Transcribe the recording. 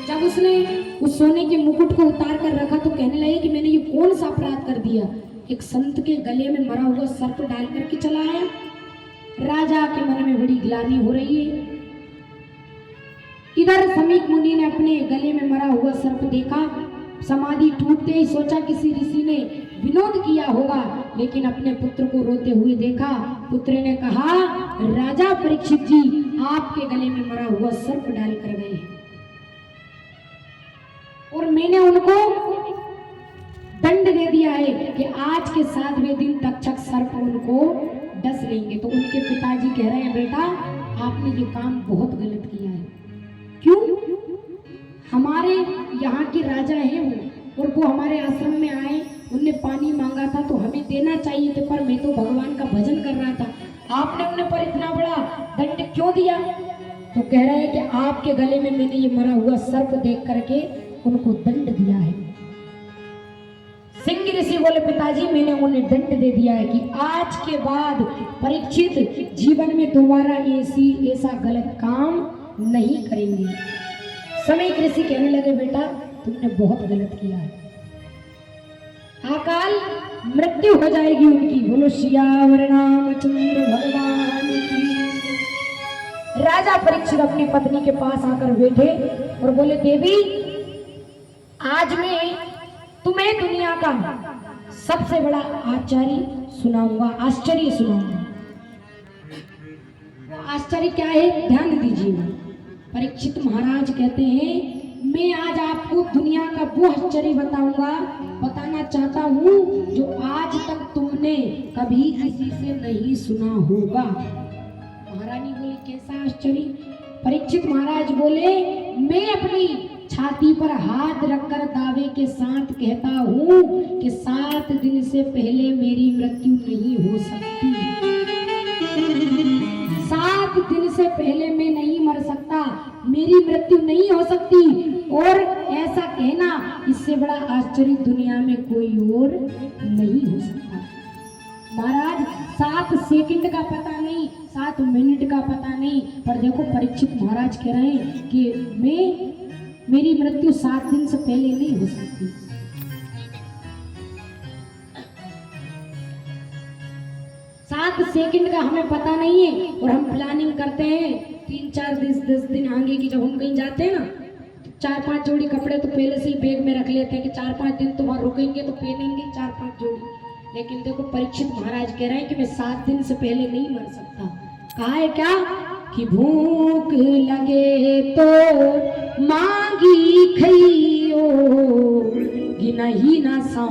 जब उसने उस सोने के मुकुट को उतार कर रखा तो कहने लगे कि मैंने ये कौन सा अपराध कर दिया। एक संत के गले में मरा हुआ सर्प डाल करके चला आया। राजा के मन में बड़ी ग्लानि हो रही है। इधर समीक मुनि ने अपने गले में मरा हुआ सर्प देखा। समाधि टूटते ही सोचा किसी ऋषि ने विनोद किया होगा, लेकिन अपने पुत्र को रोते हुए देखा। पुत्र ने कहा, राजा परीक्षित जी, आपके गले में मरा हुआ सर्प डाल कर गए और मैंने उनको दंड दे दिया है कि आज के 7वें दिन तक्षक सर्प उनको डस लेंगे। तो उनके पिताजी कह रहे हैं, बेटा आपने ये काम बहुत गलत किया है। क्यों? हमारे यहाँ के राजा हैं वो, और वो हमारे आश्रम में आए, उनने पानी मांगा था तो हमें देना चाहिए थे, पर मैं तो भगवान का भजन कर रहा था। आपने उन्हें पर इतना बड़ा दंड क्यों दिया? तो कह रहे हैं कि आपके गले में मैंने ये मरा हुआ सर्प देख करके उनको दंड दिया है। सिंह ऋषि बोले, पिताजी मैंने उन्हें दंड दे दिया है कि आज के बाद परीक्षित जीवन में दोबारा ऐसा गलत काम नहीं करेंगे। समीक ऋषि कहने लगे, बेटा तुमने बहुत गलत किया है, अकाल मृत्यु हो जाएगी उनकी। बोलो सियावर रामचंद्र भगवान की। राजा परीक्षित अपनी पत्नी के पास आकर बैठे और बोले, देवी आज मैं तुम्हें दुनिया का सबसे बड़ा आश्चर्य सुनाऊंगा। वो आश्चर्य क्या है, ध्यान दीजिए। परीक्षित महाराज कहते हैं, मैं आज आपको दुनिया का वो आश्चर्य बताना चाहता हूँ जो आज तक तुमने कभी किसी से नहीं सुना होगा। महारानी बोली, कैसा आश्चर्य? परीक्षित महाराज बोले, मैं अपनी छाती पर हाथ रखकर दावे के साथ कहता हूँ कि 7 दिन से पहले मेरी मृत्यु नहीं हो सकती। 7 दिन से पहले मैं नहीं मर सकता, मेरी मृत्यु नहीं हो सकती। और ऐसा कहना, इससे बड़ा आश्चर्य दुनिया में कोई और नहीं हो सकता। महाराज 7 सेकंड का पता नहीं, 7 मिनट का पता नहीं, पर देखो परीक्षित महाराज कह रहे हैं कि मेरी मृत्यु 7 दिन से पहले नहीं हो सकती। 7 सेकंड का हमें पता नहीं है, और हम प्लानिंग करते हैं 3-4 10 दिन आगे की। जब हम कहीं जाते हैं ना, 4-5 जोड़ी कपड़े तो पहले से ही बैग में रख लेते हैं कि 4-5 दिन तो वहाँ रुकेंगे तो पहनेंगे 4-5 जोड़ी। लेकिन देखो परीक्षित महाराज कह रहे हैं कि मैं 7 दिन से पहले नहीं मर सकता। कहा है क्या कि भूख लगे तो मांगी खइयो, गिनही ना सा